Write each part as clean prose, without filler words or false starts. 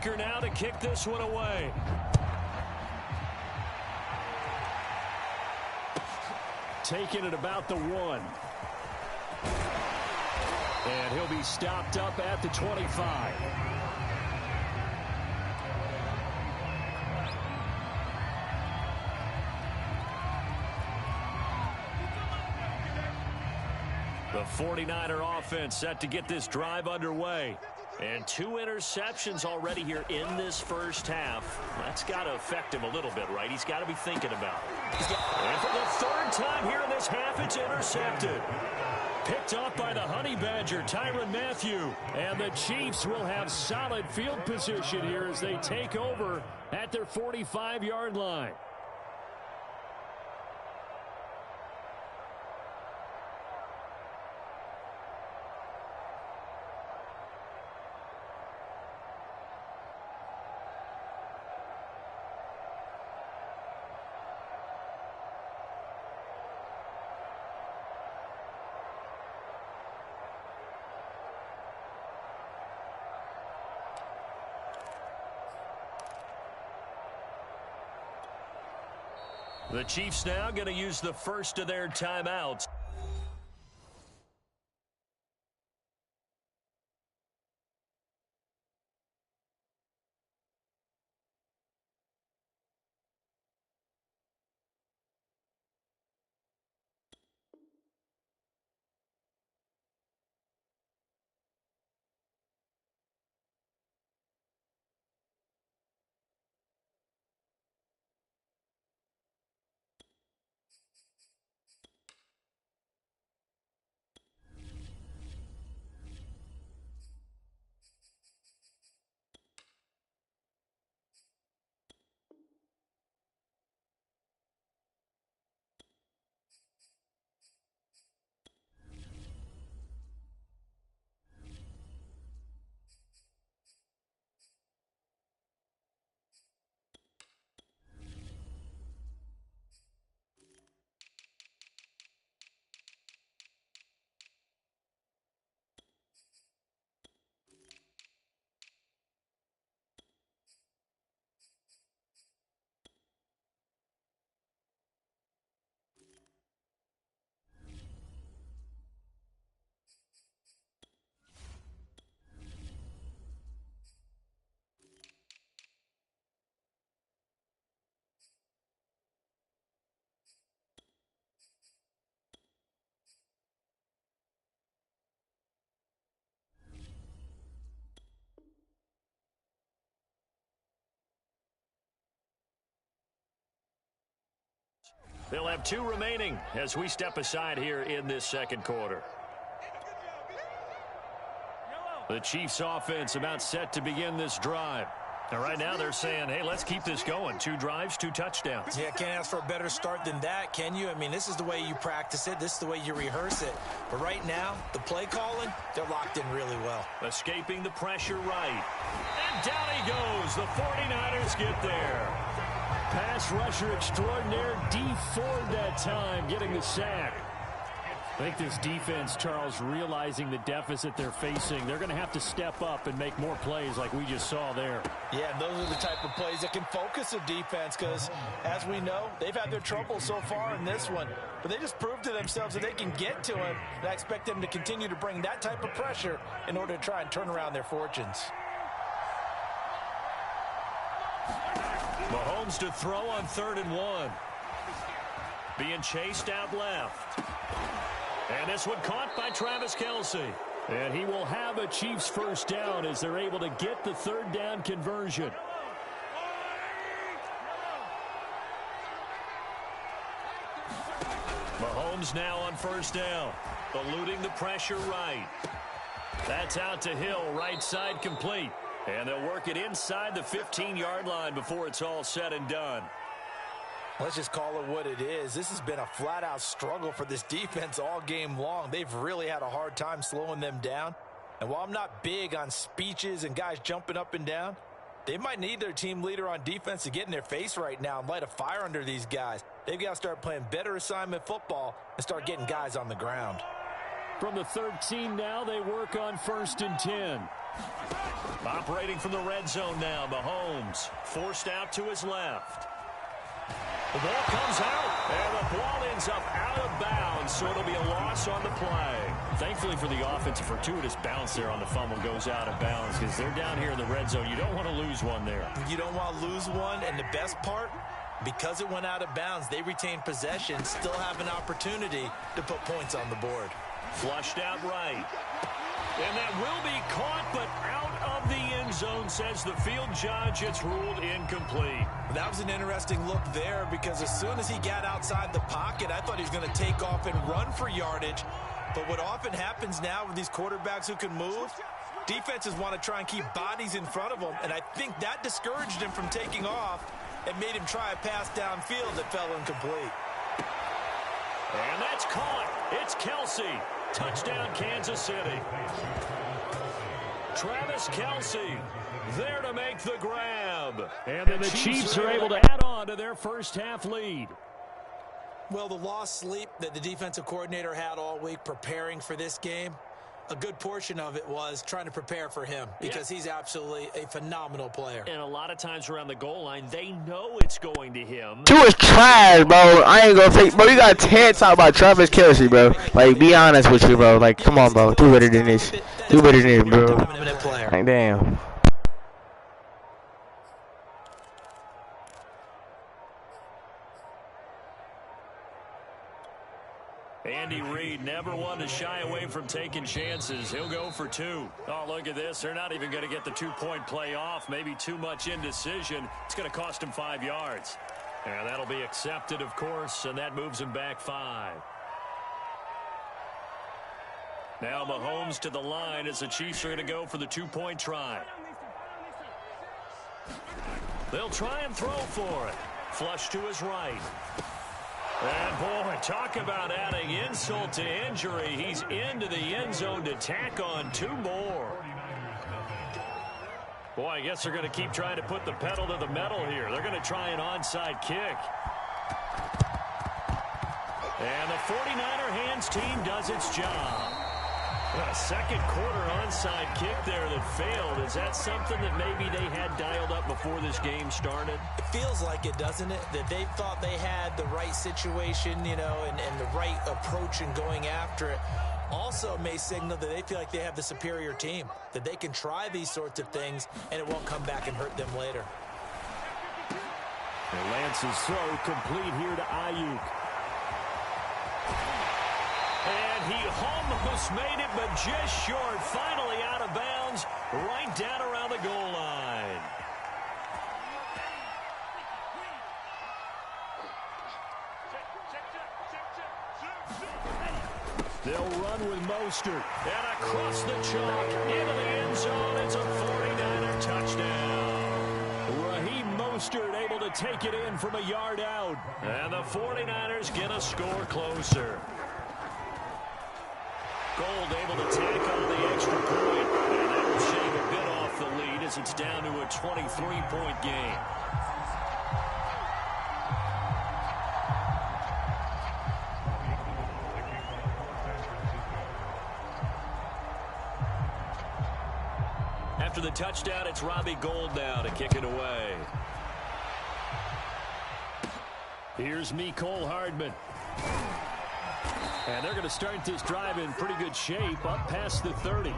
kicker now to kick this one away. Taking it about the 1. And he'll be stopped up at the 25. The 49er offense set to get this drive underway. And 2 interceptions already here in this first half. That's got to affect him a little bit, right? He's got to be thinking about it. And for the 3rd time here in this half, it's intercepted. Picked off by the Honey Badger, Tyrann Mathieu. And the Chiefs will have solid field position here as they take over at their 45-yard line. The Chiefs now going to use the first of their timeouts. They'll have 2 remaining as we step aside here in this second quarter. The Chiefs offense about set to begin this drive. And right now they're saying, hey, let's keep this going. 2 drives, 2 touchdowns. Yeah, can't ask for a better start than that, can you? I mean, this is the way you practice it. This is the way you rehearse it. But right now, the play calling, they're locked in really well. Escaping the pressure right. And down he goes. The 49ers get there. Pass rusher extraordinaire, D Ford that time, getting the sack. I think this defense, Charles, realizing the deficit they're facing, they're going to have to step up and make more plays like we just saw there. Yeah, those are the type of plays that can focus a defense because, as we know, they've had their trouble so far in this one. But they just proved to themselves that they can get to him, and I expect them to continue to bring that type of pressure in order to try and turn around their fortunes. Mahomes to throw on 3rd and 1. Being chased out left. And this one caught by Travis Kelce. And he will have a Chiefs first down as they're able to get the 3rd down conversion. Mahomes now on 1st down. Eluding the pressure right. That's out to Hill, right side complete. And they'll work it inside the 15-yard line before it's all said and done. Let's just call it what it is. This has been a flat-out struggle for this defense all game long. They've really had a hard time slowing them down. And while I'm not big on speeches and guys jumping up and down, they might need their team leader on defense to get in their face right now and light a fire under these guys. They've got to start playing better assignment football and start getting guys on the ground. From the 13 now, they work on 1st and 10. Operating from the red zone now, Mahomes forced out to his left. The ball comes out, and the ball ends up out of bounds, so it'll be a loss on the play. Thankfully for the offense, a fortuitous bounce there on the fumble goes out of bounds because they're down here in the red zone. You don't want to lose one there. You don't want to lose one, and the best part, because it went out of bounds, they retained possession, still have an opportunity to put points on the board. Flushed out right. And that will be caught, but out of the end zone, says the field judge. It's ruled incomplete. That was an interesting look there because as soon as he got outside the pocket, I thought he was going to take off and run for yardage. But what often happens now with these quarterbacks who can move, defenses want to try and keep bodies in front of them, and I think that discouraged him from taking off and made him try a pass downfield that fell incomplete. And that's caught. It's Kelsey. Touchdown, Kansas City. Travis Kelsey there to make the grab. And the Chiefs are able to add on to their first half lead. Well, the lost sleep that the defensive coordinator had all week preparing for this game, a good portion of it was trying to prepare for him because he's absolutely a phenomenal player. And a lot of times around the goal line, they know it's going to him. Two is trash, bro. I ain't gonna fake, bro. You got 10 talk about Travis Kelsey, bro. Like, be honest with you, bro. Like, come on, bro. Do better than this. Do better than this, bro. Like, damn. Andy Reid never one to shy away from taking chances. He'll go for two. Oh, look at this. They're not even going to get the two-point play off. Maybe too much indecision. It's going to cost him 5 yards. And that'll be accepted, of course, and that moves him back 5. Now Mahomes to the line as the Chiefs are going to go for the two-point try. They'll try and throw for it. Flush to his right. And, boy, talk about adding insult to injury. He's into the end zone to tack on 2 more. Boy, I guess they're going to keep trying to put the pedal to the metal here. They're going to try an onside kick. And the 49er hands team does its job. A second quarter onside kick there that failed. Is that something that maybe they had dialed up before this game started? It feels like it, doesn't it? That they thought they had the right situation, you know, and the right approach in going after it. Also may signal that they feel like they have the superior team, that they can try these sorts of things and it won't come back and hurt them later. And Lance's throw complete here to Ayuk. And he almost made it, but just short. Finally out of bounds, right down around the goal line. They'll run with Mostert. And across the chalk, into the end zone. It's a 49er touchdown. Raheem Mostert able to take it in from a yard out. And the 49ers get a score closer. Gold able to tack on the extra point. And that will shave a bit off the lead as it's down to a 23-point game. After the touchdown, it's Robbie Gould now to kick it away. Here's Mecole Hardman. And they're going to start this drive in pretty good shape, up past the 30.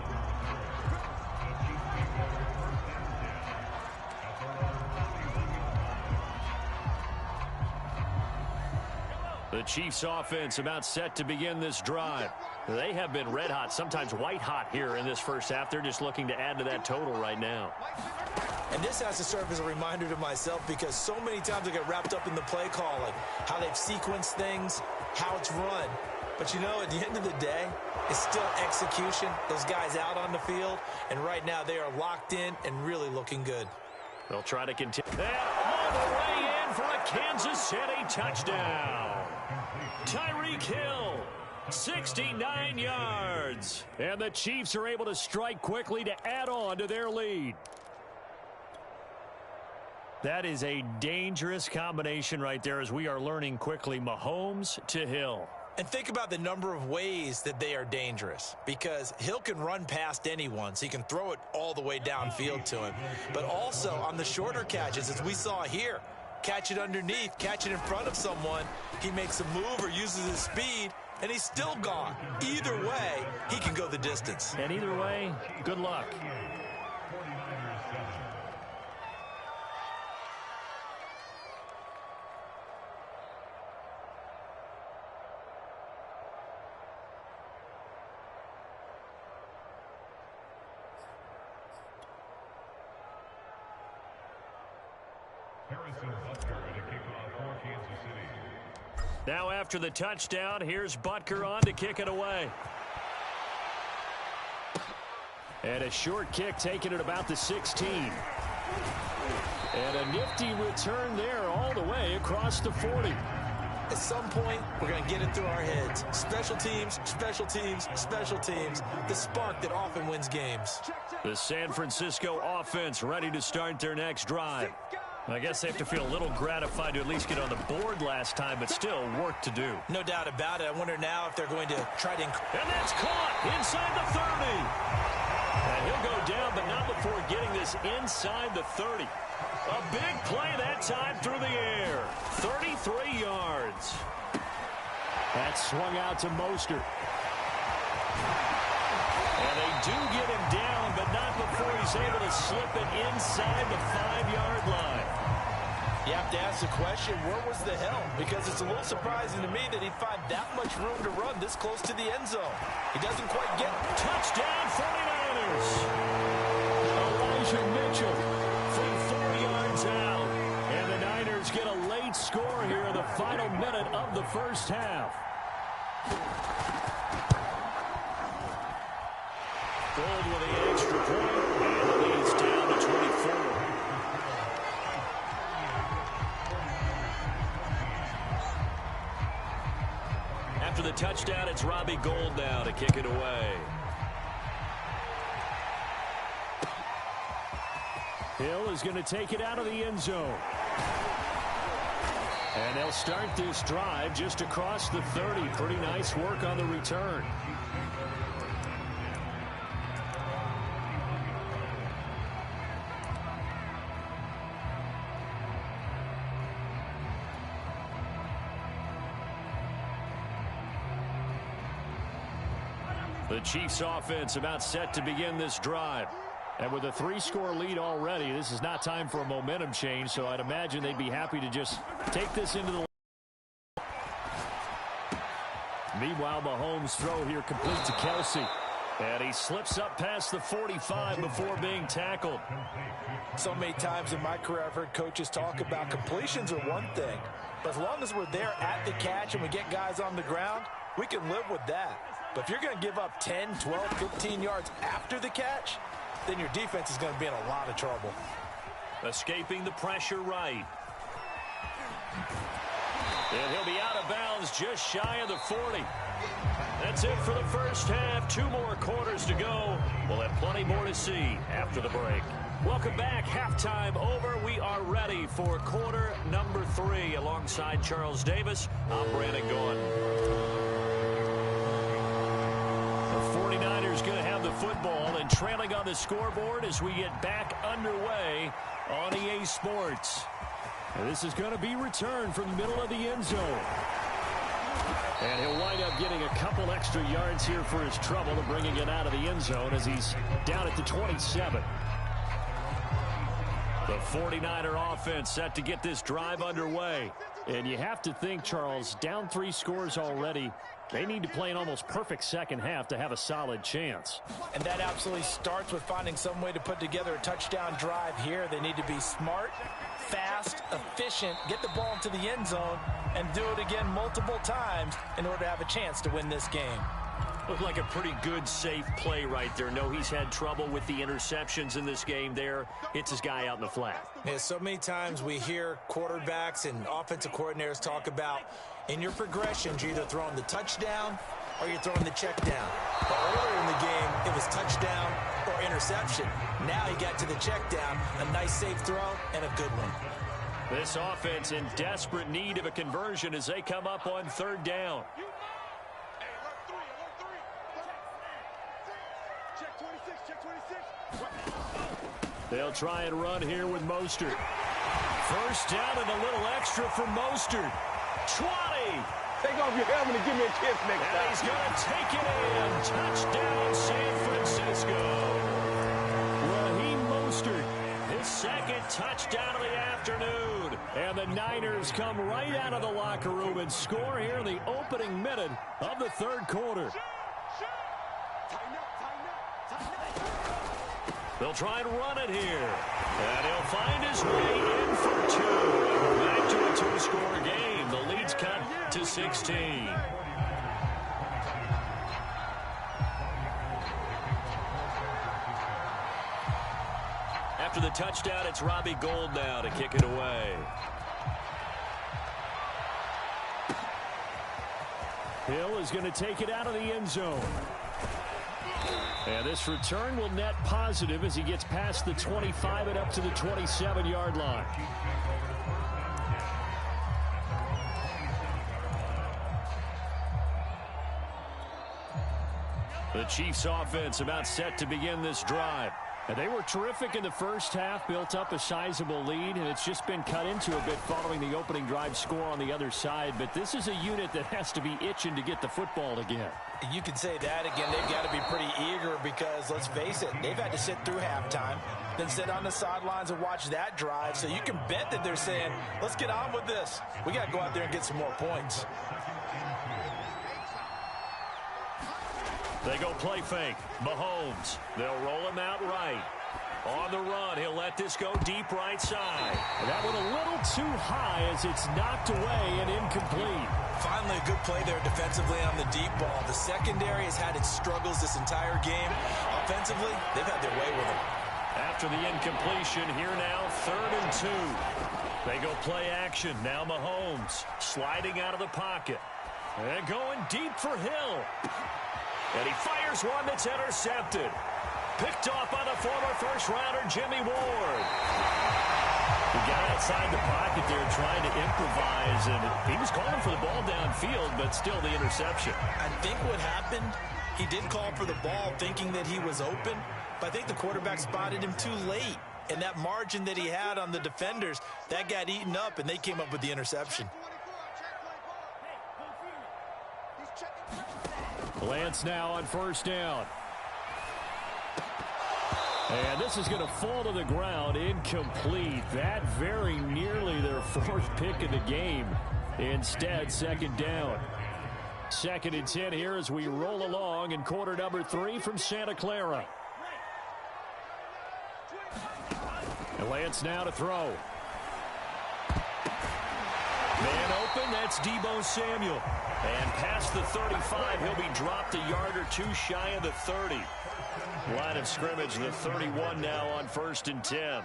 The Chiefs offense about set to begin this drive. They have been red hot, sometimes white hot here in this first half. They're just looking to add to that total right now. And this has to serve as a reminder to myself because so many times I get wrapped up in the play calling, how they've sequenced things, how it's run. But, you know, at the end of the day, it's still execution. Those guys out on the field, and right now they are locked in and really looking good. They'll try to continue. And all the way in for a Kansas City touchdown. Tyreek Hill, 69 yards. And the Chiefs are able to strike quickly to add on to their lead. That is a dangerous combination right there as we are learning quickly. Mahomes to Hill. And think about the number of ways that they are dangerous, because Hill can run past anyone, so he can throw it all the way downfield to him. But also on the shorter catches, as we saw here, catch it underneath, catch it in front of someone, he makes a move or uses his speed, and he's still gone. Either way, he can go the distance. And either way, good luck. Now after the touchdown, here's Butker on to kick it away. And a short kick taken at about the 16. And a nifty return there all the way across the 40. At some point, we're going to get it through our heads. Special teams, special teams, special teams. The spark that often wins games. The San Francisco offense ready to start their next drive. I guess they have to feel a little gratified to at least get on the board last time, but still work to do. No doubt about it. I wonder now if they're going to try to... And that's caught inside the 30. And he'll go down, but not before getting this inside the 30. A big play that time through the air. 33 yards. That swung out to Mostert. And they do get him down, but not before he's able to slip it inside the 5-yard line. You have to ask the question, where was the help? Because it's a little surprising to me that he'd find that much room to run this close to the end zone. He doesn't quite get it. Touchdown 49ers. Elijah Mitchell from 4 yards out. And the Niners get a late score here in the final minute of the first half. Gold with the extra point, and the lead's down to 24. After the touchdown, it's Robbie Gould now to kick it away. Hill is going to take it out of the end zone. And they'll start this drive just across the 30. Pretty nice work on the return. The Chiefs offense about set to begin this drive. And with a 3-score lead already, this is not time for a momentum change, so I'd imagine they'd be happy to just take this into the... Meanwhile, Mahomes' throw here complete to Kelsey. And he slips up past the 45 before being tackled. So many times in my career, I've heard coaches talk about completions are one thing. But as long as we're there at the catch and we get guys on the ground, we can live with that. But if you're going to give up 10, 12, 15 yards after the catch, then your defense is going to be in a lot of trouble. Escaping the pressure right. And he'll be out of bounds just shy of the 40. That's it for the first half. 2 more quarters to go. We'll have plenty more to see after the break. Welcome back. Halftime over. We are ready for quarter number 3. Alongside Charles Davis, I'm Brandon Gordon. The 49ers going to have the football and trailing on the scoreboard as we get back underway on EA Sports. And this is going to be returned from the middle of the end zone. And he'll wind up getting a couple extra yards here for his trouble of bringing it out of the end zone as he's down at the 27. The 49er offense set to get this drive underway. And you have to think, Charles, down 3 scores already. They need to play an almost perfect second half to have a solid chance. And that absolutely starts with finding some way to put together a touchdown drive here. They need to be smart, fast, efficient, get the ball into the end zone, and do it again multiple times in order to have a chance to win this game. Looked like a pretty good, safe play right there. No, he's had trouble with the interceptions in this game there. Hits his guy out in the flat. Yeah, so many times we hear quarterbacks and offensive coordinators talk about in your progressions, you're either throwing the touchdown or you're throwing the check down. But earlier in the game, it was touchdown or interception. Now he got to the check down, a nice safe throw and a good one. This offense in desperate need of a conversion as they come up on 3rd down. They'll try and run here with Mostert. First down and a little extra for Mostert. 20. Take off your helmet and give me a kiss next time. And he's going to take it in. Touchdown, San Francisco. Raheem Mostert, his second touchdown of the afternoon. And the Niners come right out of the locker room and score here in the opening minute of the third quarter. They'll try and run it here. And he'll find his way in for two. And we're back to a two-score game. The lead's cut to 16. After the touchdown, it's Robbie Gould now to kick it away. Hill is going to take it out of the end zone. And this return will net positive as he gets past the 25 and up to the 27-yard line. The Chiefs offense about set to begin this drive. And they were terrific in the first half, built up a sizable lead, and it's just been cut into a bit following the opening drive score on the other side. But this is a unit that has to be itching to get the football again. You can say that again. They've got to be pretty eager because, let's face it, they've had to sit through halftime, then sit on the sidelines and watch that drive. So you can bet that they're saying, let's get on with this. We got to go out there and get some more points. They go play fake. Mahomes. They'll roll him out right. On the run, he'll let this go deep right side. And that went a little too high as it's knocked away and incomplete. Finally, a good play there defensively on the deep ball. The secondary has had its struggles this entire game. Offensively, they've had their way with it. After the incompletion, here now, 3rd and 2. They go play action. Now Mahomes sliding out of the pocket. And going deep for Hill. And he fires one that's intercepted. Picked off by the former first-rounder, Jimmy Ward. He got outside the pocket there trying to improvise, and he was calling for the ball downfield, but still the interception. I think what happened, he did call for the ball thinking that he was open, but I think the quarterback spotted him too late. And that margin that he had on the defenders, that got eaten up, and they came up with the interception. Lance now on first down. And this is going to fall to the ground, incomplete. That very nearly their 4th pick of the game. Instead, 2nd down. 2nd and 10 here as we roll along in quarter number 3 from Santa Clara. And Lance now to throw. Man open, that's Deebo Samuel. And past the 35, he'll be dropped a yard or two shy of the 30. Line of scrimmage, the 31 now on 1st and 10.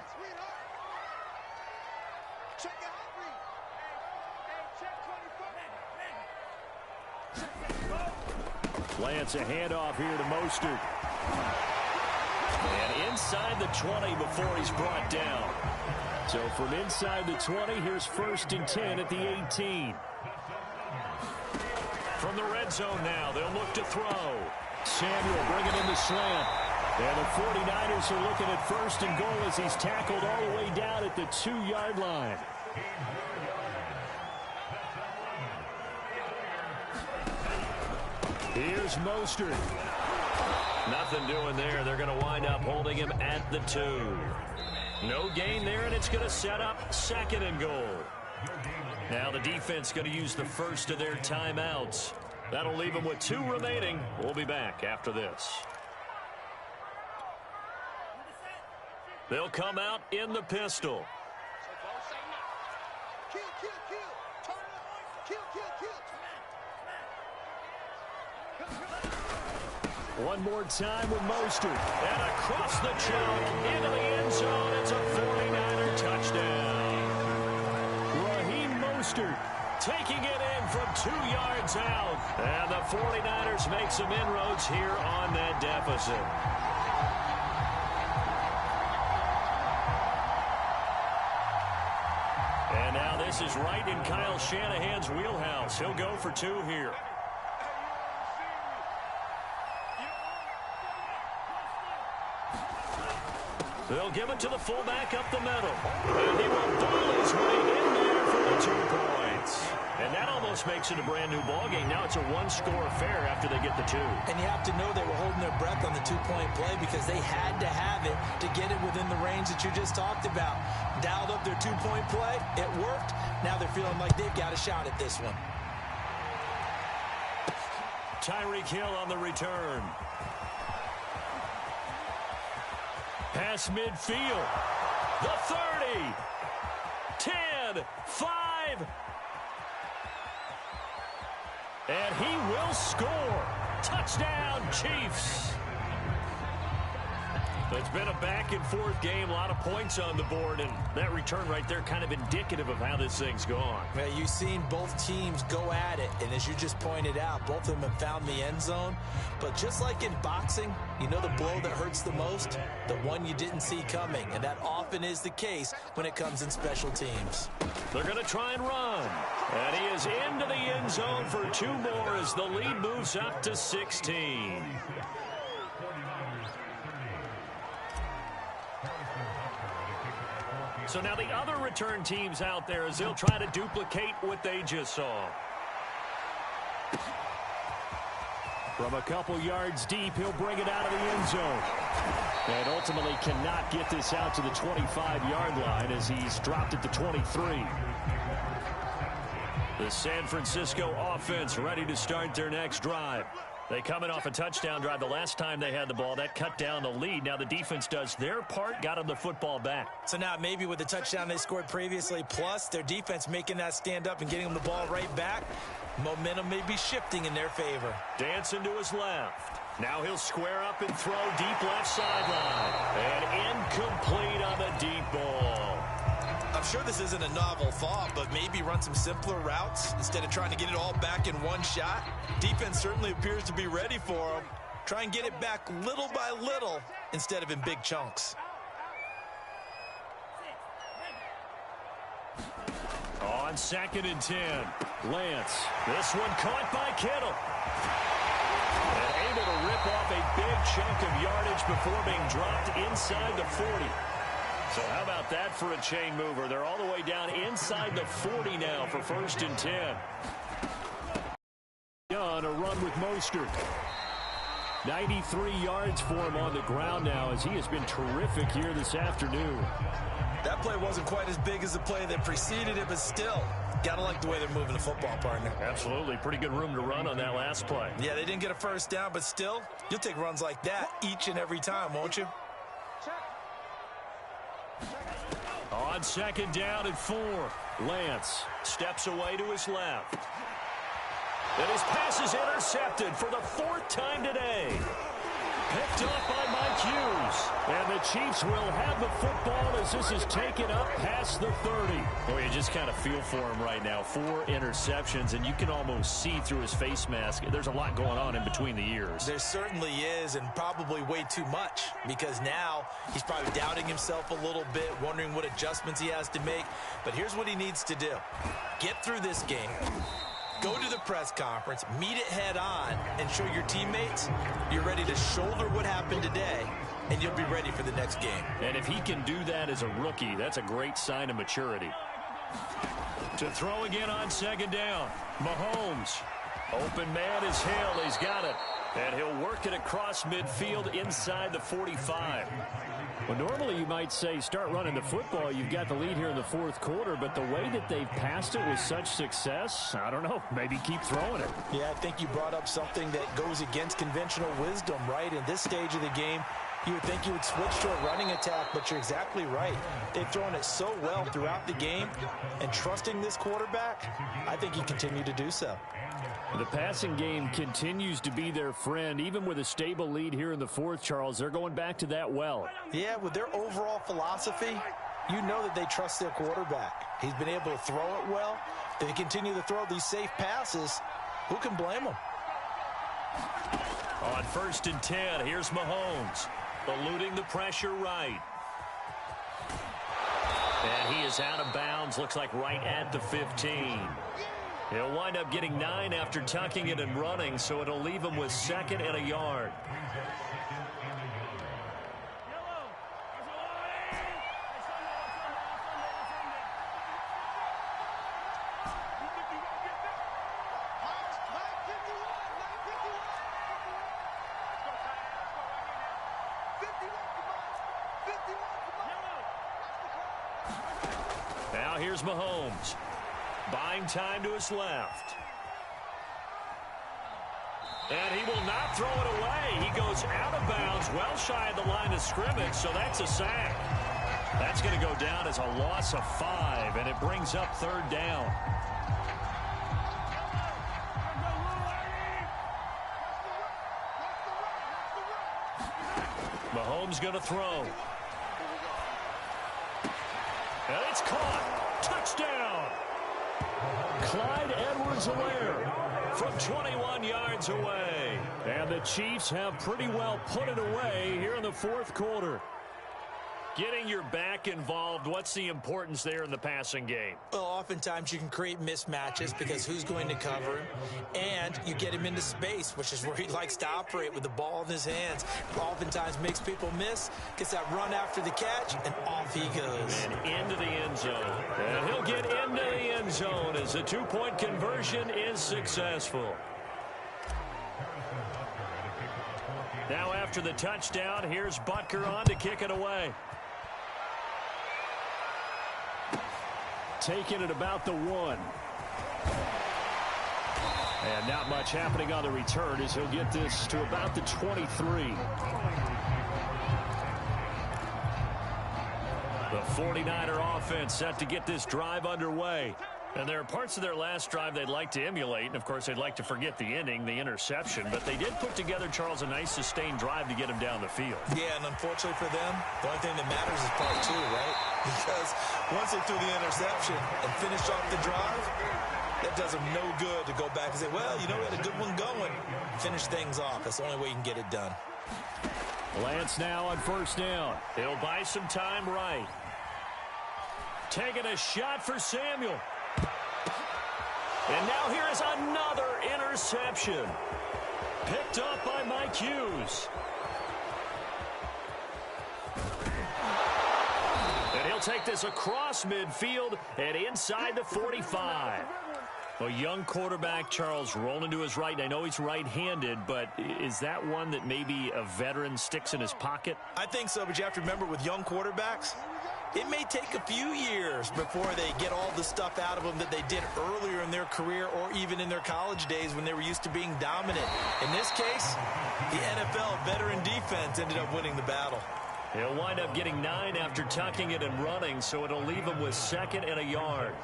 Lance a handoff here to Mostert. And inside the 20 before he's brought down. So from inside the 20, here's 1st and 10 at the 18. From the red zone now, they'll look to throw. Samuel bringing in the slant. And the 49ers are looking at 1st and goal as he's tackled all the way down at the 2-yard line. Here's Mostert. Nothing doing there. They're going to wind up holding him at the 2. No gain there, and it's going to set up 2nd and goal. Now the defense going to use the first of their timeouts. That'll leave them with 2 remaining. We'll be back after this. They'll come out in the pistol. One more time with Mostert. And across the chalk into the end zone. It's a 49er touchdown. Raheem Mostert taking it in from 2 yards out. And the 49ers make some inroads here on that deficit. And now this is right in Kyle Shanahan's wheelhouse. He'll go for 2 here. They'll give it to the fullback up the middle. And he will ball his way in there for the 2 points. And that almost makes it a brand-new ballgame. Now it's a one-score affair after they get the 2. And you have to know they were holding their breath on the 2-point play because they had to have it to get it within the range that you just talked about. Dialed up their 2-point play. It worked. Now they're feeling like they've got a shot at this one. Tyreek Hill on the return. Pass midfield. The 30. 10. 5. And he will score. Touchdown, Chiefs. It's been a back-and-forth game, a lot of points on the board, and that return right there kind of indicative of how this thing's gone. Well, you've seen both teams go at it, and as you just pointed out, both of them have found the end zone. But just like in boxing, you know the blow that hurts the most? The one you didn't see coming, and that often is the case when it comes in special teams. They're going to try and run, and he is into the end zone for 2 more as the lead moves up to 16. So now the other return teams out there as they'll try to duplicate what they just saw. From a couple yards deep, he'll bring it out of the end zone. And ultimately cannot get this out to the 25-yard line as he's dropped at the 23. The San Francisco offense ready to start their next drive. They come in off a touchdown drive the last time they had the ball. That cut down the lead. Now the defense does their part, got them the football back. So now maybe with the touchdown they scored previously, plus their defense making that stand up and getting them the ball right back, momentum may be shifting in their favor. Dancing to his left. Now he'll square up and throw deep left sideline. And incomplete on the deep ball. I'm sure this isn't a novel thought, but maybe run some simpler routes instead of trying to get it all back in one shot. Defense certainly appears to be ready for him. Try and get it back little by little instead of in big chunks. On 2nd and 10, Lance. This one caught by Kittle. And able to rip off a big chunk of yardage before being dropped inside the 40. So how about that for a chain mover? They're all the way down inside the 40 now for 1st and 10. On a run with Mostert. 93 yards for him on the ground now as he has been terrific here this afternoon. That play wasn't quite as big as the play that preceded it, but still, gotta like the way they're moving the football, partner. Absolutely. Pretty good room to run on that last play. Yeah, they didn't get a first down, but still, you'll take runs like that each and every time, won't you? On 2nd down and 4, Lance steps away to his left. And his pass is intercepted for the 4th time today. Picked up by Mike Hughes. And the Chiefs will have the football as this is taken up past the 30. Boy, you just kind of feel for him right now. 4 interceptions, and you can almost see through his face mask. There's a lot going on in between the ears. There certainly is, and probably way too much, because now he's probably doubting himself a little bit, wondering what adjustments he has to make. But here's what he needs to do. Get through this game. Go to the press conference, meet it head on, and show your teammates you're ready to shoulder what happened today, and you'll be ready for the next game. And if he can do that as a rookie, that's a great sign of maturity. To throw again on 2nd down, Mahomes. Open man is Hill. He's got it. And he'll work it across midfield inside the 45. Well, normally you might say start running the football. You've got the lead here in the 4th quarter, but the way that they've passed it with such success, I don't know, maybe keep throwing it. Yeah, I think you brought up something that goes against conventional wisdom, right? In this stage of the game, you would think you would switch to a running attack, but you're exactly right. They've thrown it so well throughout the game, and trusting this quarterback, I think he continued to do so. The passing game continues to be their friend. Even with a stable lead here in the 4th, Charles, they're going back to that well. Yeah, with their overall philosophy, you know that they trust their quarterback. He's been able to throw it well. If they continue to throw these safe passes, who can blame them? On 1st and 10, here's Mahomes, eluding the pressure right. And he is out of bounds, looks like right at the 15. He'll wind up getting 9 after tucking it and running, so it'll leave him with 2nd and a yard. here's Mahomes. Buying time to his left. And he will not throw it away. He goes out of bounds, well shy of the line of scrimmage, so that's a sack. That's going to go down as a loss of 5, and it brings up 3rd down. Mahomes going to throw. And it's caught. Touchdown. Clyde Edwards-Helaire from 21 yards away. And the Chiefs have pretty well put it away here in the 4th quarter. Getting your back involved, what's the importance there in the passing game? Well, oftentimes you can create mismatches because who's going to cover him, and you get him into space, which is where he likes to operate with the ball in his hands. Oftentimes makes people miss, gets that run after the catch, and off he goes. And into the end zone. And he'll get into the end zone as the 2-point conversion is successful. Now after the touchdown, here's Butker on to kick it away. Taking it about the 1. And not much happening on the return as he'll get this to about the 23. The 49er offense set to get this drive underway. And there are parts of their last drive they'd like to emulate. And, of course, they'd like to forget the ending, the interception. But they did put together, Charles, a nice sustained drive to get him down the field. Yeah, and unfortunately for them, the only thing that matters is part 2, right? Because once they threw the interception and finished off the drive, that does them no good to go back and say, well, you know, we had a good one going. Finish things off. That's the only way you can get it done. Lance now on 1st down. He'll buy some time right. Taking a shot for Samuel. And now here is another interception. Picked up by Mike Hughes. And he'll take this across midfield and inside the 45. A young quarterback, Charles, rolling to his right. I know he's right-handed, but is that one that maybe a veteran sticks in his pocket? I think so, but you have to remember with young quarterbacks, it may take a few years before they get all the stuff out of them that they did earlier in their career or even in their college days when they were used to being dominant. In this case, the NFL veteran defense ended up winning the battle. He'll wind up getting 9 after tucking it and running, so it'll leave him with 2nd and a yard.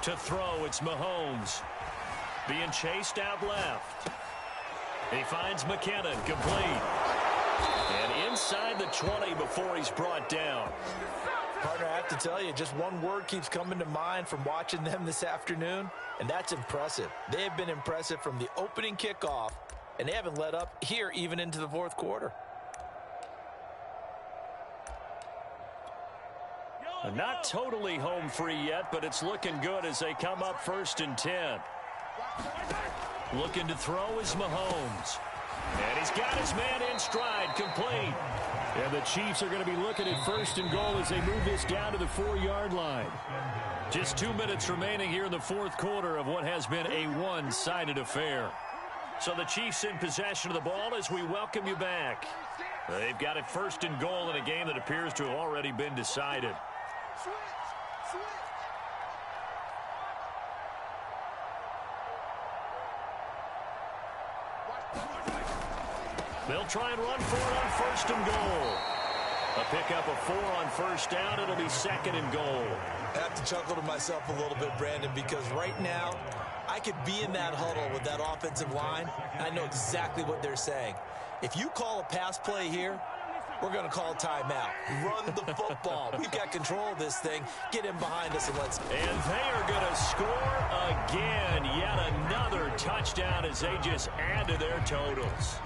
To throw, it's Mahomes. Being chased out left. He finds McKinnon, complete. And inside the 20 before he's brought down. Partner, I have to tell you, just one word keeps coming to mind from watching them this afternoon, and that's impressive. They have been impressive from the opening kickoff, and they haven't let up here even into the 4th quarter. Not totally home free yet, but it's looking good as they come up 1st and 10. Looking to throw is Mahomes. And he's got his man in stride, complete. And the Chiefs are going to be looking at 1st and goal as they move this down to the 4-yard line. Just 2 minutes remaining here in the 4th quarter of what has been a one-sided affair. So the Chiefs in possession of the ball as we welcome you back. They've got it 1st and goal in a game that appears to have already been decided. They'll try and run for it on 1st and goal. A pickup of 4 on 1st down. It'll be 2nd and goal. I have to chuckle to myself a little bit, Brandon, because right now I could be in that huddle with that offensive line, and I know exactly what they're saying. If you call a pass play here, we're going to call a timeout. Run the football. We've got control of this thing. Get in behind us and let's go. And they are going to score again. Yet another touchdown as they just add to their totals.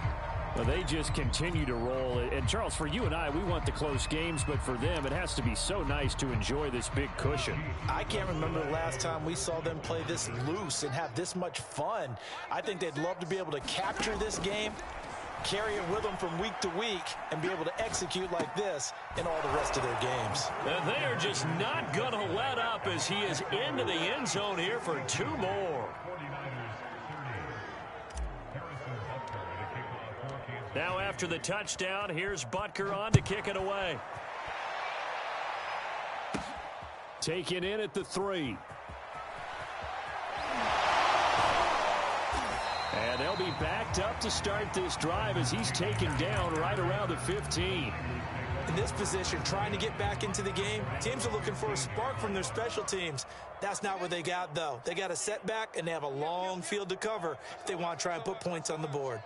Well, they just continue to roll. And, Charles, for you and I, we want the close games, but for them, it has to be so nice to enjoy this big cushion. I can't remember the last time we saw them play this loose and have this much fun. I think they'd love to be able to capture this game carry it with them from week to week and be able to execute like this in all the rest of their games. And they are just not going to let up as he is into the end zone here for 2 more. Now after the touchdown, here's Butker on to kick it away. Taken in at the 3. And they'll be backed up to start this drive as he's taken down right around the 15. In this position, trying to get back into the game, teams are looking for a spark from their special teams. That's not what they got, though. They got a setback, and they have a long field to cover if they want to try and put points on the board.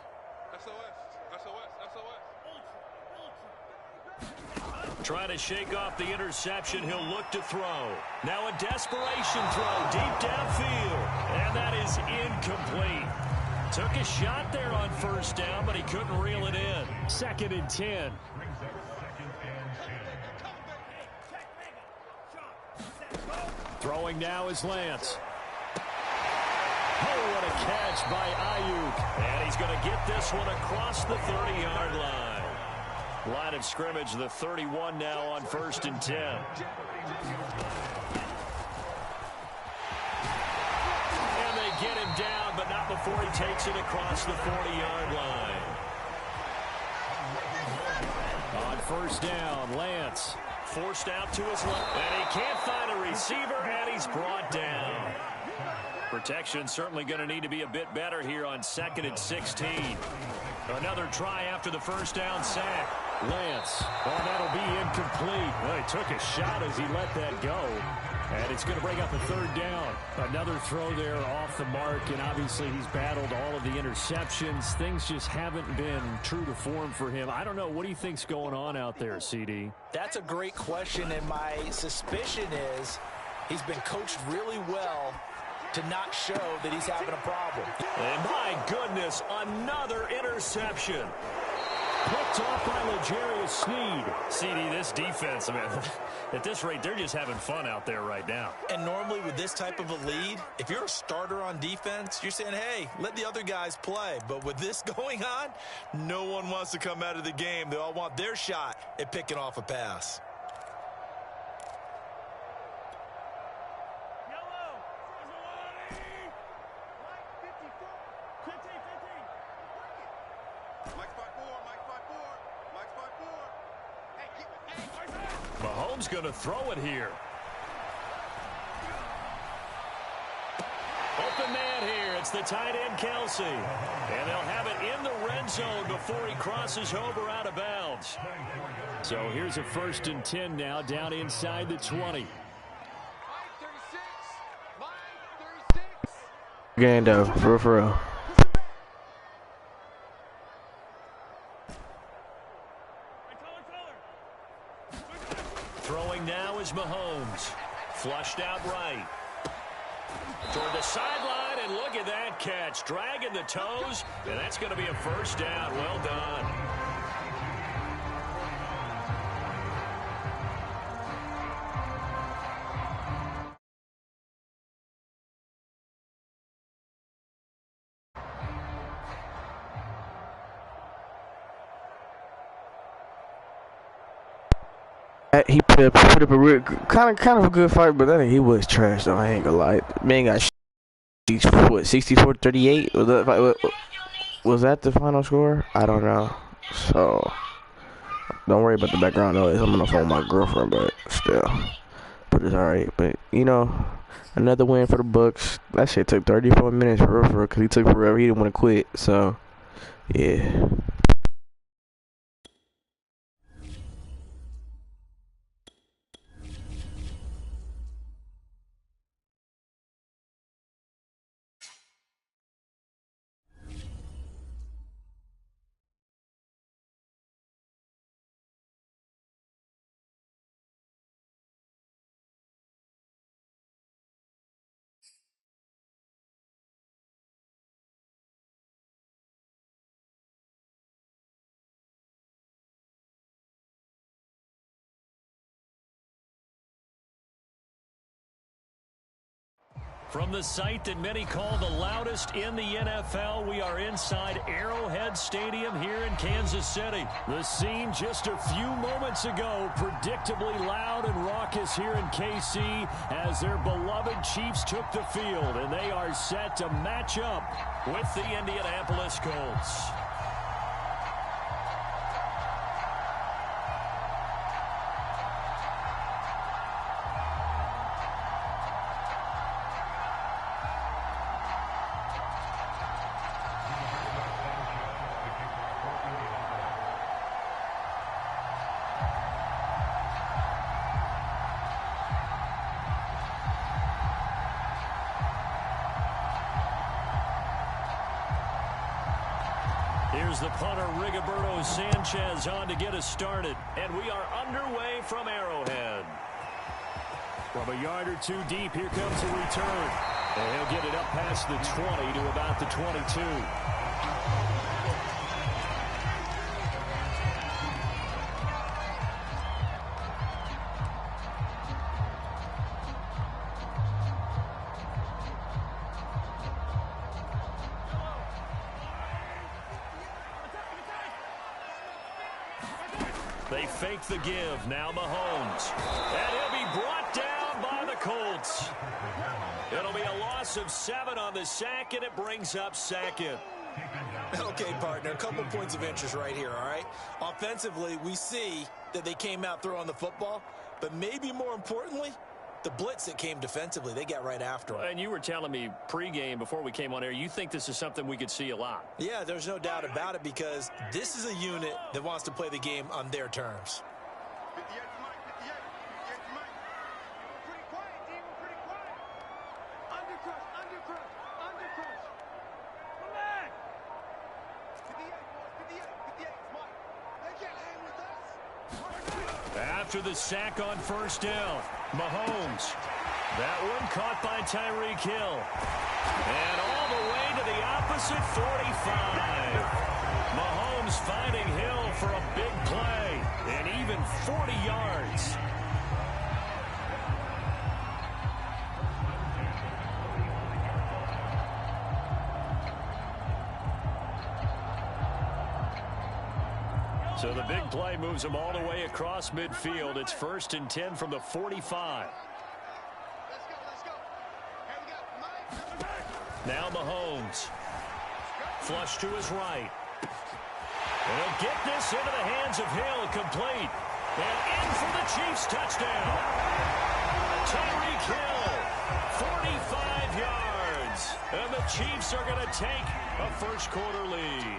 Trying to shake off the interception. He'll look to throw. Now a desperation throw deep downfield. And that is incomplete. Took a shot there on first down, but he couldn't reel it in. 2nd and 10. Throwing now is Lance. Oh, what a catch by Ayuk. And he's going to get this one across the 30-yard line. Line of scrimmage, the 31 now on 1st and 10. And they get him down, but not before he takes it across the 40-yard line. On 1st down, Lance forced out to his left. And he can't find a receiver, and he's brought down. Protection certainly going to need to be a bit better here on 2nd and 16. Another try after the first down sack. Lance. Oh, that'll be incomplete. Well, he took a shot as he let that go. And it's going to bring up a 3rd down. Another throw there off the mark, and obviously he's battled all of the interceptions. Things just haven't been true to form for him. I don't know. What do you think's going on out there, CD? That's a great question, and my suspicion is he's been coached really well to not show that he's having a problem. And my goodness, another interception. Picked off by L'Jarius Sneed. CD, this defense, man, at this rate, they're just having fun out there right now. And normally with this type of a lead, if you're a starter on defense, you're saying, hey, let the other guys play. But with this going on, no one wants to come out of the game. They all want their shot at picking off a pass. Mahomes going to throw it here. Open man here. It's the tight end, Kelsey. And they'll have it in the red zone before he crosses over out of bounds. So here's a 1st and 10 now down inside the 20. Game though, for real. Throwing now is Mahomes. Flushed out right. Toward the sideline, and look at that catch. Dragging the toes, and that's going to be a 1st down. Well done. He put up a real kind of a good fight, but I think he was trash though. I ain't gonna lie. Man got what 64-38? Was that the final score? I don't know. So don't worry about the background noise. I'm on the phone with my girlfriend, but still, but it's all right. But you know, another win for the Bucks. That shit took 34 minutes for real, because he took forever. He didn't want to quit. So yeah. From the site that many call the loudest in the NFL, we are inside Arrowhead Stadium here in Kansas City. The scene just a few moments ago, predictably loud and raucous here in KC as their beloved Chiefs took the field, and they are set to match up with the Indianapolis Colts. Here's the punter, Rigoberto Sanchez, on to get us started. And we are underway from Arrowhead. From a yard or two deep, here comes a return. And he'll get it up past the 20 to about the 22. They fake the give. Now Mahomes. And he'll be brought down by the Colts. It'll be a loss of 7 on the sack, and it brings up second. Okay, partner, a couple points of interest right here, all right? Offensively, we see that they came out throwing the football, but maybe more importantly, the blitz that came defensively, they got right after him. And you were telling me pregame before we came on air, you think this is something we could see a lot. Yeah, there's no doubt about it because this is a unit that wants to play the game on their terms. After the sack on first down, Mahomes. That one caught by Tyreek Hill. And all the way to the opposite 45. Mahomes finding Hill for a big play. And even 40 yards. So the big play moves them all the way across midfield. It's 1st and 10 from the 45. Now Mahomes. Flush to his right. And he'll get this into the hands of Hill. Complete. And in for the Chiefs touchdown. Tyreek Hill. 45 yards. And the Chiefs are going to take a first quarter lead.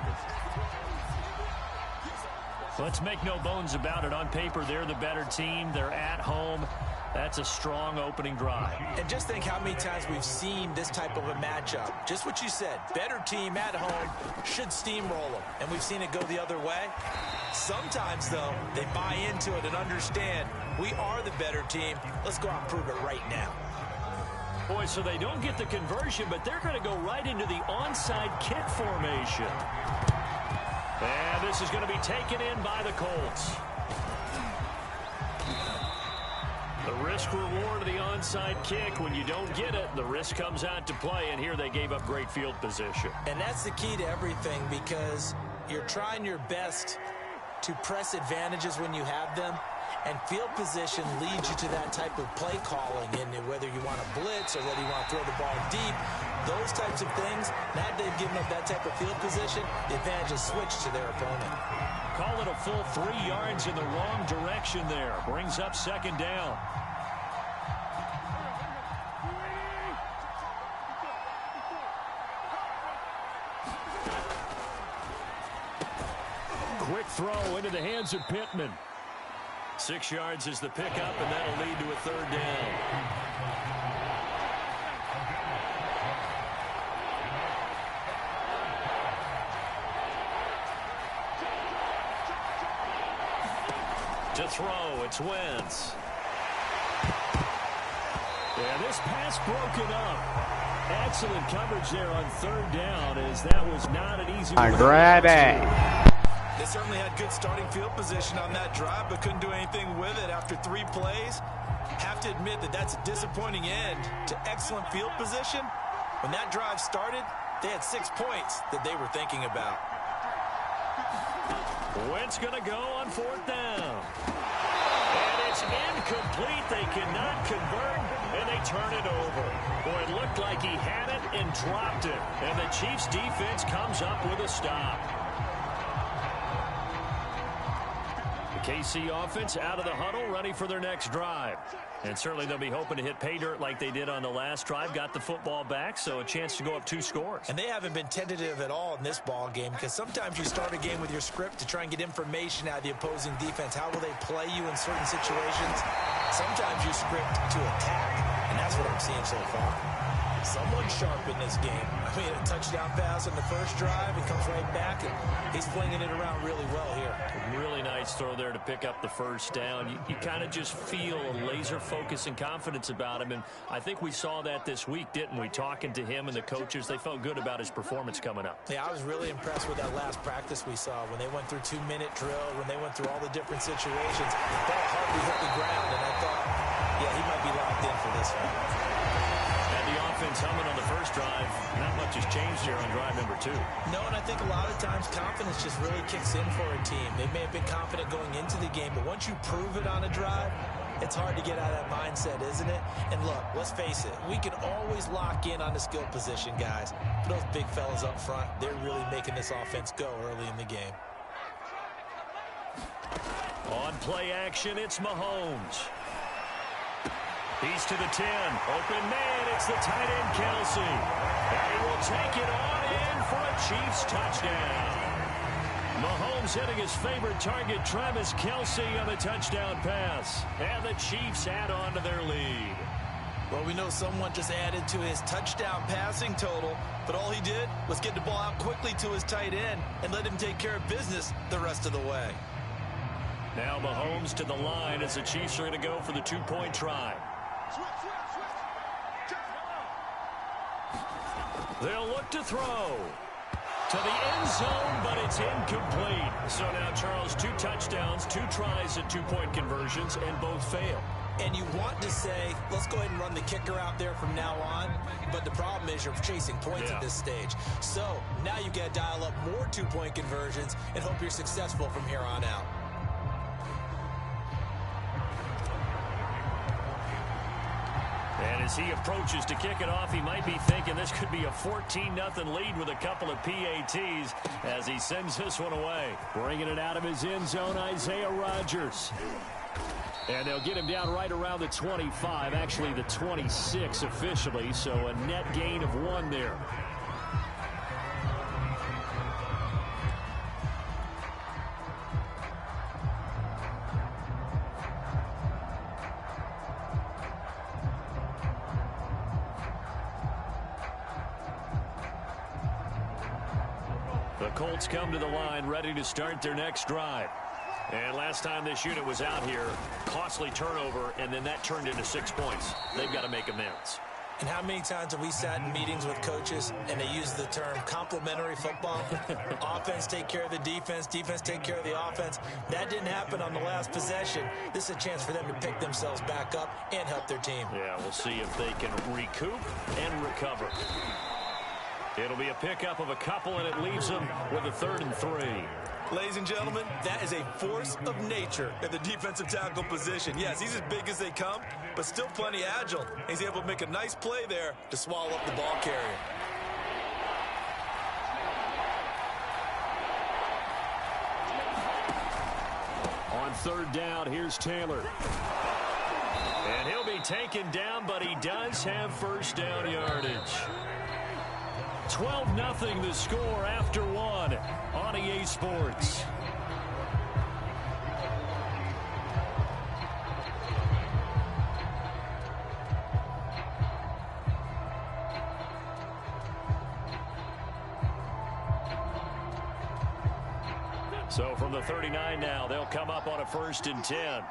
Let's make no bones about it. On paper, they're the better team. They're at home. That's a strong opening drive. And just think how many times we've seen this type of a matchup. Just what you said. Better team at home should steamroll them. And we've seen it go the other way. Sometimes, though, they buy into it and understand we are the better team. Let's go out and prove it right now. Boy, so they don't get the conversion, but they're going to go right into the onside kick formation. And this is going to be taken in by the Colts. The risk-reward of the onside kick, when you don't get it, the risk comes out to play, and here they gave up great field position. And that's the key to everything because you're trying your best to press advantages when you have them, and field position leads you to that type of play calling, and whether you want to blitz or whether you want to throw the ball deep, those types of things, now they've given up that type of field position, the advantage is switched to their opponent. Call it a full 3 yards in the wrong direction there. Brings up second down. Quick throw into the hands of Pittman. 6 yards is the pickup, and that'll lead to a third down. To throw, it's Wentz. And this pass broken up. Excellent coverage there on third down, as that was not an easy one. Grab it. They certainly had good starting field position on that drive, but couldn't do anything with it after 3 plays. Have to admit that that's a disappointing end to excellent field position. When that drive started, they had 6 points that they were thinking about. Wentz going to go on 4th down. And it's incomplete. They cannot convert, and they turn it over. Boy, it looked like he had it and dropped it. And the Chiefs defense comes up with a stop. KC offense out of the huddle, ready for their next drive. And certainly they'll be hoping to hit pay dirt like they did on the last drive. Got the football back, so a chance to go up 2 scores. And they haven't been tentative at all in this ball game, because sometimes you start a game with your script to try and get information out of the opposing defense. How will they play you in certain situations? Sometimes you script to attack, and that's what I'm seeing so far. Someone sharp in this game. I mean, a touchdown pass on the first drive, and comes right back, and he's flinging it around really well here. Really nice throw there to pick up the first down. You kind of just feel a laser focus and confidence about him, and I think we saw that this week, didn't we? Talking to him and the coaches, they felt good about his performance coming up. Yeah, I was really impressed with that last practice we saw when they went through 2-minute drill, when they went through all the different situations. The ball hardly hit the ground, and I thought, yeah, he might be locked in for this one. The offense humming on the first drive. Not much has changed here on drive number 2. No, and I think a lot of times confidence just really kicks in for a team. They may have been confident going into the game, but once you prove it on a drive, it's hard to get out of that mindset, isn't it? And look, let's face it, we can always lock in on the skill position, guys. But those big fellas up front, they're really making this offense go early in the game. On play action, it's Mahomes. He's to the 10. Open man. It's the tight end, Kelsey. And he will take it on in for a Chiefs touchdown. Mahomes hitting his favorite target, Travis Kelsey, on the touchdown pass. And the Chiefs add on to their lead. Well, we know someone just added to his touchdown passing total, but all he did was get the ball out quickly to his tight end and let him take care of business the rest of the way. Now Mahomes to the line as the Chiefs are going to go for the 2-point try. They'll look to throw to the end zone, but it's incomplete. So now, Charles, 2 touchdowns, 2 tries at 2-point conversions, and both fail. And you want to say, let's go ahead and run the kicker out there from now on, but the problem is you're chasing points at this stage. So now you've got to dial up more 2-point conversions and hope you're successful from here on out. And as he approaches to kick it off, he might be thinking this could be a 14-0 lead with a couple of PATs as he sends this one away. Bringing it out of his end zone, Isaiah Rodgers. And they'll get him down right around the 25, actually the 26 officially, so a net gain of 1 there. The Colts come to the line, ready to start their next drive. And last time this unit was out here, costly turnover, and then that turned into 6 points. They've got to make amends. And how many times have we sat in meetings with coaches and they use the term complementary football? Offense take care of the defense, defense take care of the offense. That didn't happen on the last possession. This is a chance for them to pick themselves back up and help their team. Yeah, we'll see if they can recoup and recover. It'll be a pickup of a couple, and it leaves them with a 3rd and 3. Ladies and gentlemen, that is a force of nature at the defensive tackle position. Yes, he's as big as they come, but still plenty agile. He's able to make a nice play there to swallow up the ball carrier. On 3rd down, here's Taylor. And he'll be taken down, but he does have first down yardage. 12-0 the score after 1 on EA Sports. So from the 39 now, they'll come up on a 1st and 10.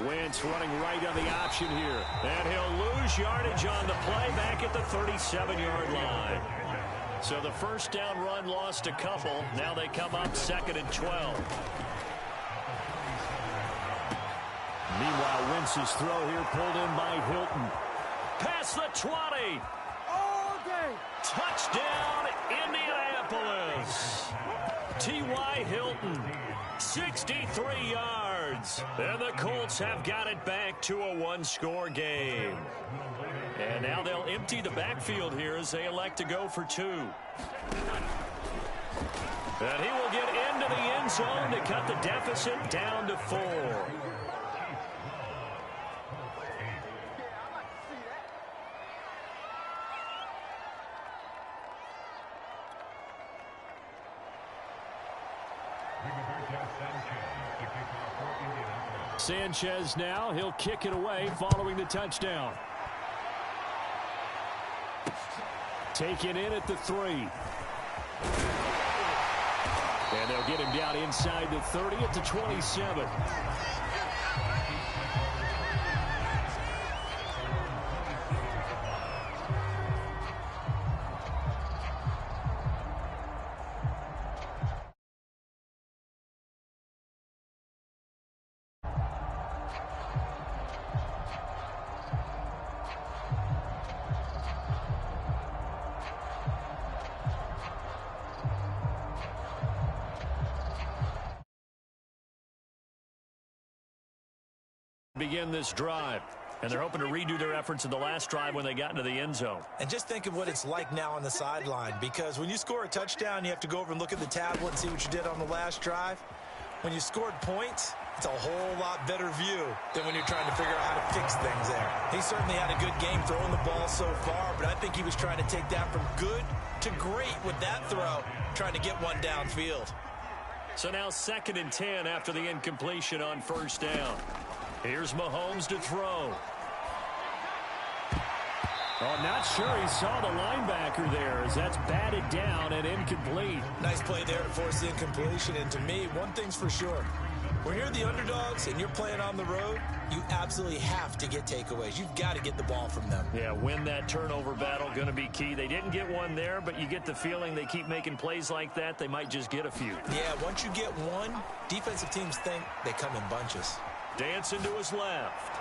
Wentz running right on the option here. And he'll lose yardage on the play back at the 37-yard line. So the first down run lost a couple. Now they come up 2nd and 12. Meanwhile, Wentz's throw here pulled in by Hilton. Past the 20. Touchdown, Indianapolis. T.Y. Hilton, 63 yards. And the Colts have got it back to a one-score game. And now they'll empty the backfield here as they elect to go for two. And he will get into the end zone to cut the deficit down to 4. Sanchez now, he'll kick it away following the touchdown. Taken in at the 3. And they'll get him down inside the 30 at the 27. Begin this drive, and they're hoping to redo their efforts in the last drive when they got into the end zone. And just think of what it's like now on the sideline, because when you score a touchdown, you have to go over and look at the tablet and see what you did on the last drive. When you scored points, it's a whole lot better view than when you're trying to figure out how to fix things there. He certainly had a good game throwing the ball so far, but I think he was trying to take that from good to great with that throw, trying to get one downfield. So now 2nd and 10 after the incompletion on first down. Here's Mahomes to throw. Oh, not sure he saw the linebacker there as that's batted down and incomplete. Nice play there to force the incompletion. And to me, one thing's for sure. When you're the underdogs and you're playing on the road, you absolutely have to get takeaways. You've got to get the ball from them. Yeah, win that turnover battle, going to be key. They didn't get one there, but you get the feeling they keep making plays like that, they might just get a few. Yeah, once you get one, defensive teams think they come in bunches. Dancing to his left.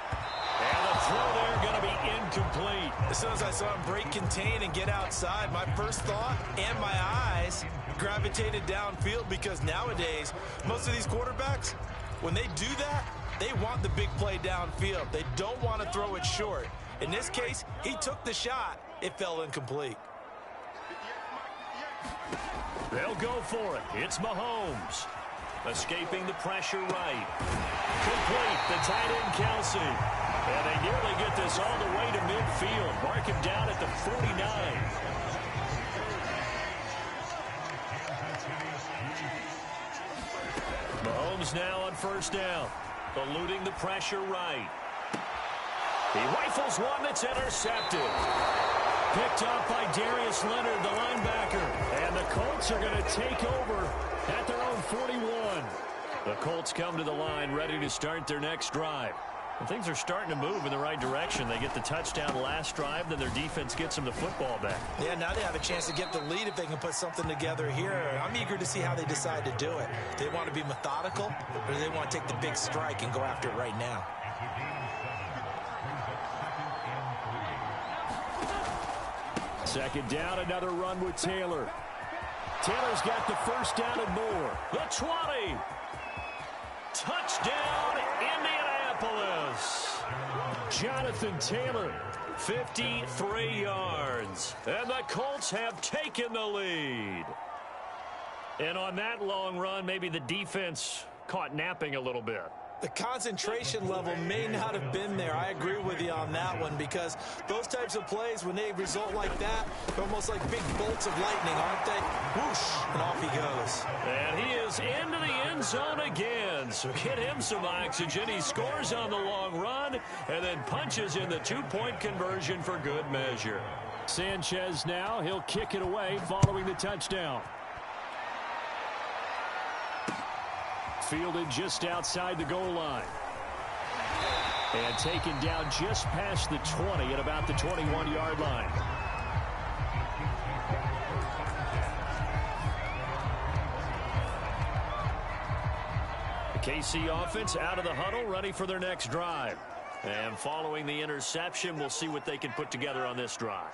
And the throw there going to be incomplete. As soon as I saw him break contain and get outside, my first thought and my eyes gravitated downfield, because nowadays, most of these quarterbacks, when they do that, they want the big play downfield. They don't want to throw it short. In this case, he took the shot. It fell incomplete. They'll go for it. It's Mahomes. Escaping the pressure right. Complete. The tight end, Kelsey. And they nearly get this all the way to midfield. Mark him down at the 49. Mahomes now on first down. Eluding the pressure right. He rifles one that's intercepted. Picked up by Darius Leonard, the linebacker. And the Colts are going to take over at their own 41. The Colts come to the line ready to start their next drive. And things are starting to move in the right direction. They get the touchdown last drive, then their defense gets them the football back. Yeah, now they have a chance to get the lead if they can put something together here. I'm eager to see how they decide to do it. They want to be methodical, or do they want to take the big strike and go after it right now? Second down, another run with Taylor. Taylor's got the first down and more. The 20. Touchdown, Indianapolis. Jonathan Taylor, 53 yards. And the Colts have taken the lead. And on that long run, maybe the defense caught napping a little bit. The concentration level may not have been there. I agree with you on that one, because those types of plays, when they result like that, they're almost like big bolts of lightning, aren't they? Whoosh, and off he goes. And he is into the end zone again. So get him some oxygen. He scores on the long run and then punches in the two-point conversion for good measure. Sanchez now, he'll kick it away following the touchdown. Fielded just outside the goal line. And taken down just past the 20 at about the 21-yard line. KC offense out of the huddle, ready for their next drive. And following the interception, we'll see what they can put together on this drive.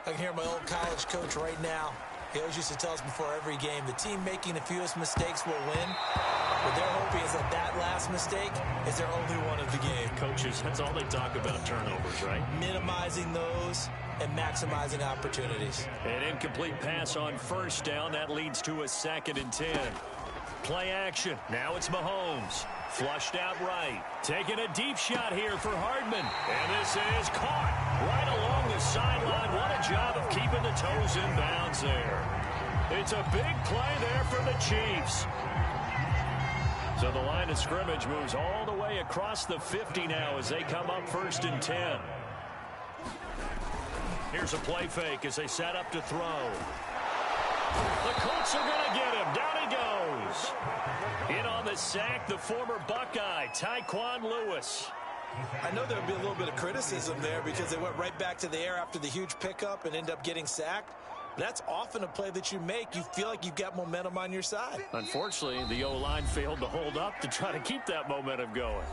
I can hear my old college coach right now. He always used to tell us before every game, the team making the fewest mistakes will win. What they're hoping is that last mistake is their only one of the game. Coaches, that's all they talk about, turnovers, right? Minimizing those and maximizing opportunities. An incomplete pass on first down. That leads to a 2nd and 10. Play action. Now it's Mahomes. Flushed out right. Taking a deep shot here for Hardman. And this is caught right along the sideline. What a job of keeping the toes in bounds there. It's a big play there for the Chiefs. So the line of scrimmage moves all the way across the 50 now as they come up 1st and 10. Here's a play fake as they set up to throw. The Colts are going to get him. Down he goes. In on the sack, the former Buckeye, Tyquan Lewis. I know there would be a little bit of criticism there because they went right back to the air after the huge pickup and end up getting sacked. That's often a play that you make. You feel like you've got momentum on your side. Unfortunately, the O-line failed to hold up to try to keep that momentum going.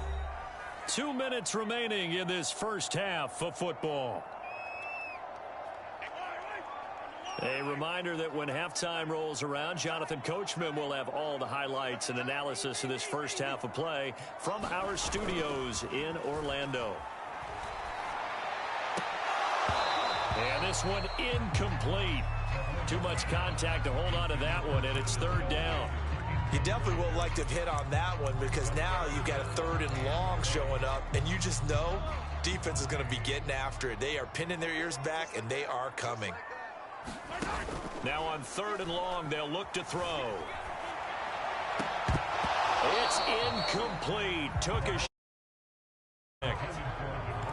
2 minutes remaining in this first half of football. A reminder that when halftime rolls around, Jonathan Coachman will have all the highlights and analysis of this first half of play from our studios in Orlando. And this one incomplete. Too much contact to hold on to that one, and it's 3rd down. You definitely would like to have hit on that one because now you've got a 3rd and long showing up, and you just know defense is going to be getting after it. They are pinning their ears back, and they are coming. Now on 3rd and long, they'll look to throw. It's incomplete. Took a shot.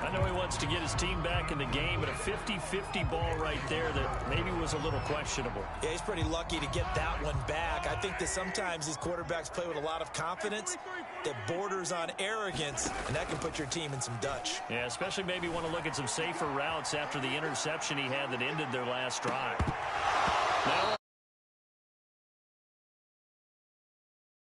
I know he wants to get his team back in the game, but a 50-50 ball right there that maybe was a little questionable. Yeah, he's pretty lucky to get that one back. I think that sometimes these quarterbacks play with a lot of confidence that borders on arrogance, and that can put your team in some Dutch. Yeah, especially maybe want to look at some safer routes after the interception he had that ended their last drive. Now